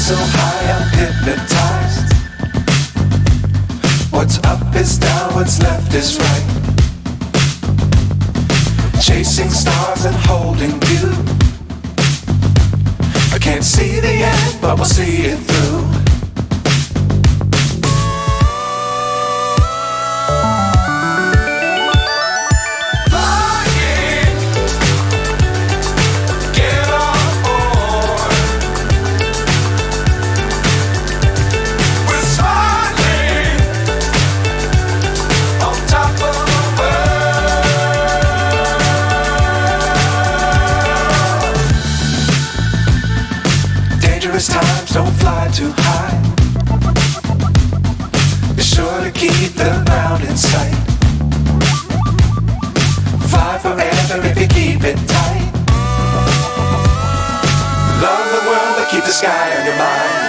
so high I'm hypnotized. What's up is down, what's left is right. Chasing stars and holding you. I can't see the end, but we'll see it through. Times don't fly too high. Be sure to keep the ground in sight. Fly forever if you keep it tight. Love the world but keep the sky on your mind.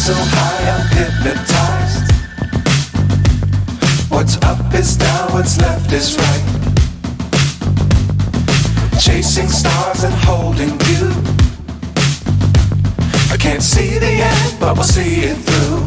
So high I'm hypnotized. What's up is down, what's left is right. Chasing stars and holding you. I can't see the end, but we'll see it through.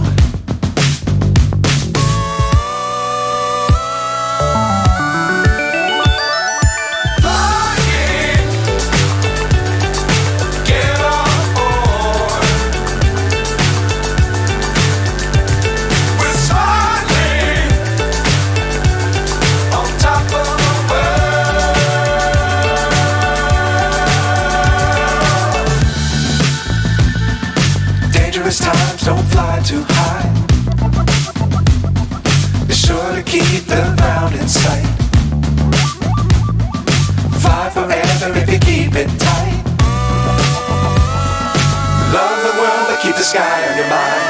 Times don't fly too high. Be sure to keep the ground in sight. Fly forever if you keep it tight. Love the world but keep the sky on your mind.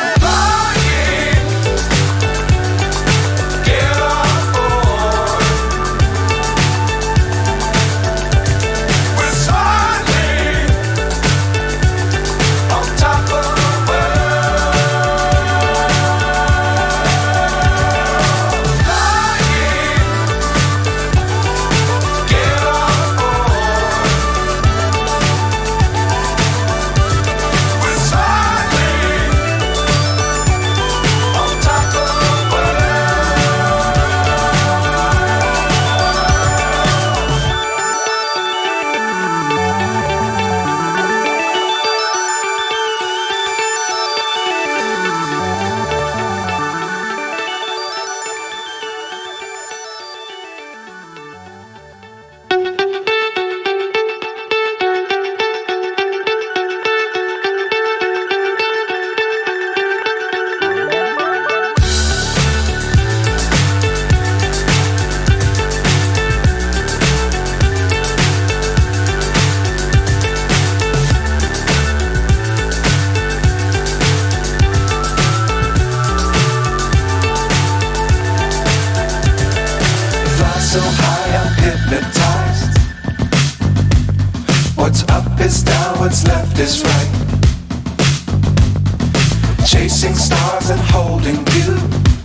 So high I'm hypnotized. What's up is down, what's left is right. Chasing stars and holding you.